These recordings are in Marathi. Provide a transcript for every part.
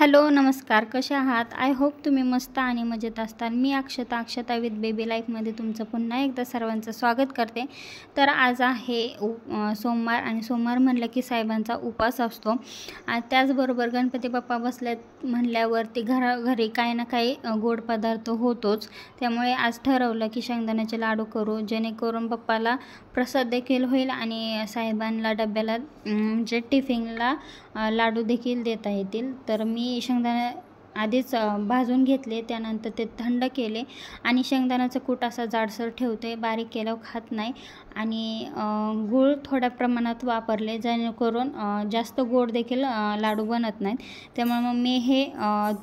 हॅलो नमस्कार, कसे आहात? आय होप तुम्ही मस्त आणि मजेत असताल। मी अक्षता विथ बेबी लाईफमध्ये तुमचं पुन्हा एकदा सर्वांचं स्वागत करते। तर आज आहे सोमवार आणि सोमवार म्हणलं की साहेबांचा उपवास असतो। त्याचबरोबर गणपती बाप्पा बसलेत म्हणल्यावरती घरी काही ना काही गोड पदार्थ होतोच। त्यामुळे आज ठरवलं की शेंगदाण्याचे लाडू करू, जेणेकरून बाप्पाला प्रसाद देखील होईल आणि साहेबांना डब्याला म्हणजे टिफिनला लाडू देखील देता येतील। तर मी शेंगदाणे आधीच भाजून घेतले, त्यानंतर ते थंड केले आणि शेंगदाण्याचं कूट असं जाडसर ठेवते, बारीक केल्यावर खात नाही। आणि गूळ थोड्या प्रमाणात वापरले, जेणेकरून जास्त गोड देखील लाडू बनत नाहीत। त्यामुळे मग मी हे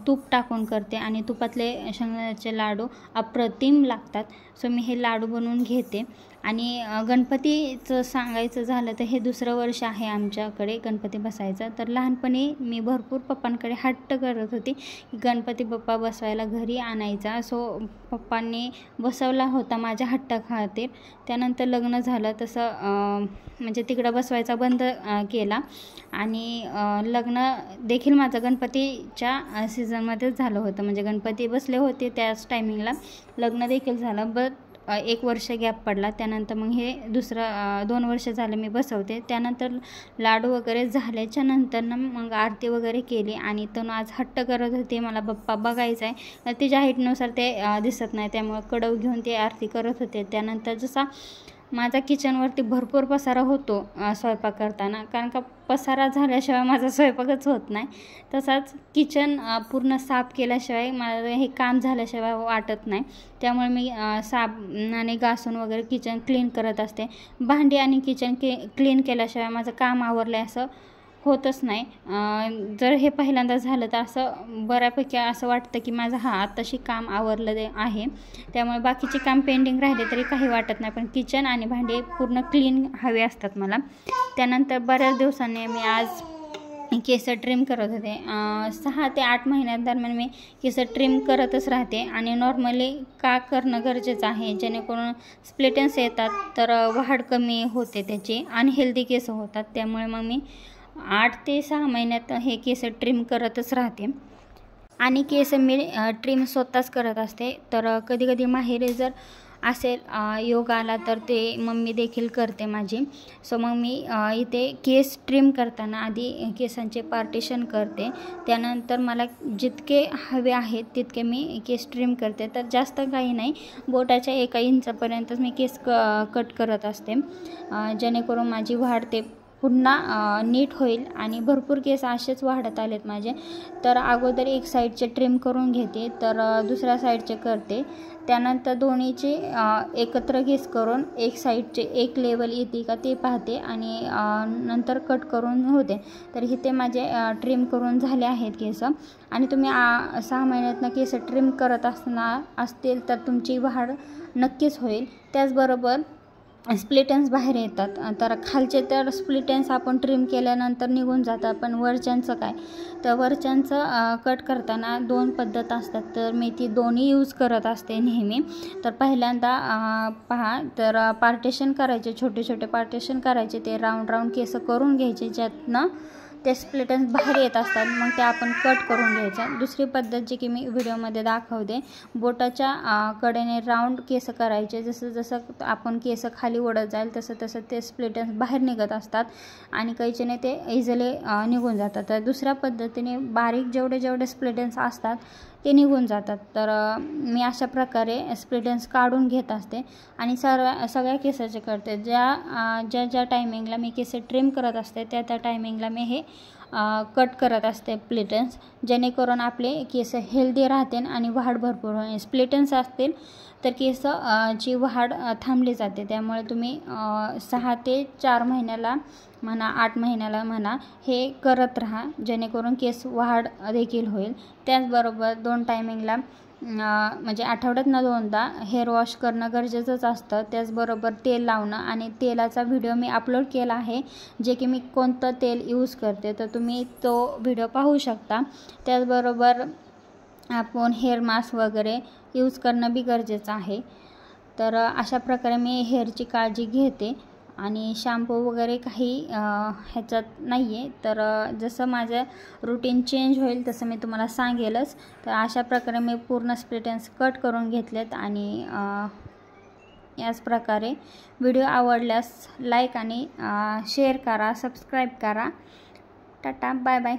तूप टाकून करते आणि तुपातले शेंगदाण्याचे लाडू अप्रतिम लागतात। सो मी हे लाडू बनवून घेते। आणि गणपतीचं सांगायचं झालं तर हे दुसरं वर्ष आहे आमच्याकडे गणपती बसायचा। तर लहानपणी मी भरपूर पप्पांकडे हट्ट करत होती की गणपती बाप्पा बसवायला घरी आणायचा। सो पप्पांनी बसवला होता माझ्या हट्टाखातीर। त्यानंतर लग्न झालं तसं म्हणजे तिकडं बसवायचा बंद केला आणि लग्न देखील माझं गणपतीच्या सीझनमध्येच झालं होतं। म्हणजे गणपती बसले होते त्याच टायमिंगला लग्न देखील झालं, बट 1 वर्ष गॅप पडला। त्यानंतर मग हे दुसरं 2 वर्ष झाले मी बसवते। त्यानंतर लाडू वगैरे झाल्याच्या नंतर मग आरती वगैरे केली आणि तनु आज हट्ट करत होते मला बाप्पा बघायचा आहे। तिच्या हाईटनुसार ते दिसत नाही, त्यामुळे कडव घेऊन ते आरती करत होते। त्यानंतर जसा माझा किचनवरती भरपूर पसारा होतो स्वयंपाक करताना, कारण का पसारा झाल्याशिवाय माझा स्वयंपाकच होत नाही। तसाच किचन पूर्ण साफ केल्याशिवाय मला हे काम झाल्याशिवाय वाटत नाही। त्यामुळे मी साबणाने घासून वगैरे किचन क्लीन करत असते। भांडी आणि किचन क्लीन केल्याशिवाय माझं काम आवरलं असं होतच नाही। जर हे पहिल्यांदा झालं तर असं बऱ्यापैकी असं वाटतं की माझं आताशी काम आवरलं आहे। त्यामुळे बाकीचे काम पेंडिंग राहिले तरी काही वाटत नाही, पण किचन आणि भांडे पूर्ण क्लीन हवे असतात मला। त्यानंतर बऱ्याच दिवसांनी मी आज केस ट्रिम करत होते। 6 ते 8 महिन्यांदरम्यान मी केस ट्रिम करतच राहते आणि नॉर्मली का करणं गरजेचं आहे, जेणेकरून स्प्लिटेन्स येतात तर वाढ कमी होते त्याची आणि हेल्दी केस होतात। त्यामुळे मग मी 8 ते 6 महिन्यात हे केस ट्रिम करतच राहते आणि केस मी ट्रिम स्वतःच करत असते। तर कधी माहेरी जर असेल योग आला तर ते मम्मी देखील करते माझी। सो मग मी इथे केस ट्रिम करताना आधी केसांचे पार्टिशन करते, त्यानंतर मला जितके हवे आहेत तितके मी केस ट्रिम करते। तर जास्त काही नाही, बोटाच्या 1 इंचापर्यंतच मी केस कट करत असते, जेणेकरून माझी वाढ ते पुन्हा नीट होईल। आणि भरपूर केस असेच वाढत आलेत माझे। तर अगोदर एक साईडचे ट्रिम करून घेते, तर दुसऱ्या साईडचे करते, त्यानंतर दोन्हीचे एकत्र केस करून एक साईडचे एक लेवल येते का ते पाहते आणि नंतर कट करून होते। तर इथे माझे ट्रिम करून झाले आहेत केस। आणि तुम्ही 6 महिन्यातनं केस ट्रिम करत असतील तर तुमची वाढ नक्कीच होईल। त्याचबरोबर स्प्लिटेन्स बाहेर येतात, तर खालचे तर स्प्लिटेन्स आपण ट्रिम केल्यानंतर निघून जातात, पण वरच्यांचं काय? तर वरच्यांचं कट करताना 2 पद्धत असतात, तर मी ती दोन्ही यूज करत असते नेहमी। तर पहिल्यांदा पहा, तर पार्टिशन करायचे, छोटे पार्टिशन करायचे, ते राऊंड केस करून घ्यायचे, ज्यातनं ते स्प्लिटेन्स बाहेर येत असतात, मग ते आपण कट करून घ्यायचं। दुसरी पद्धत जी की मी व्हिडिओमध्ये दाखवते, बोटाच्या कडेने राऊंड केस करायचे, जसं आपण केस खाली ओढत जाईल तसं ते स्प्लिटेन्स बाहेर निघत असतात आणि कैचीने ते इझिली निघून जातात। तर दुसऱ्या पद्धतीने बारीक जेवढे स्प्लिटेन्स असतात ते निघून जातात। तर मी अशा प्रकारे स्प्लिटेन्स काढून घेत असते आणि सगळ्या केसाचे करते। ज्या टायमिंगला मी केस ट्रिम करत असते त्या टायमिंगला मी हे कट करत असते स्प्लिटेन्स, जेणेकरून आपले केस हेल्दी राहते आणि वाढ भरपूर होईल। स्प्लिटेन्स असतील तर केसची वाढ थांबली जाते। त्यामुळे तुम्ही 6 ते 4 महिन्याला म्हणा, 8 महिन्याला म्हणा, हे करत राहा, जेणेकरून केस वाढ देखील होईल। त्याचबरोबर 2 टायमिंगला म्हणजे आठवड्यातनं 2दा हेअर वॉश करणं गरजेचंच असतं। त्याचबरोबर तेल लावणं, आणि तेलाचा व्हिडिओ मी अपलोड केला आहे, जे की मी कोणतं तेल यूज करते, तर तुम्ही तो व्हिडिओ पाहू शकता। त्याचबरोबर आपण हेअर मास्क वगैरे यूज करणं बी गरजेचं आहे। तर अशा प्रकारे मी हेअरची काळजी घेते आणि शॅम्पू वगैरे काही ह्याच्यात नाही आहे. तर जसं माझं रुटीन चेंज होईल तसं मी तुम्हाला सांगेलच. तर अशा प्रकारे मी पूर्ण स्प्लिट एंड्स कट करून घेतलेत आणि याच प्रकारे व्हिडिओ आवडल्यास लाईक आणि शेअर करा, सबस्क्राईब करा. टाटा, बाय बाय.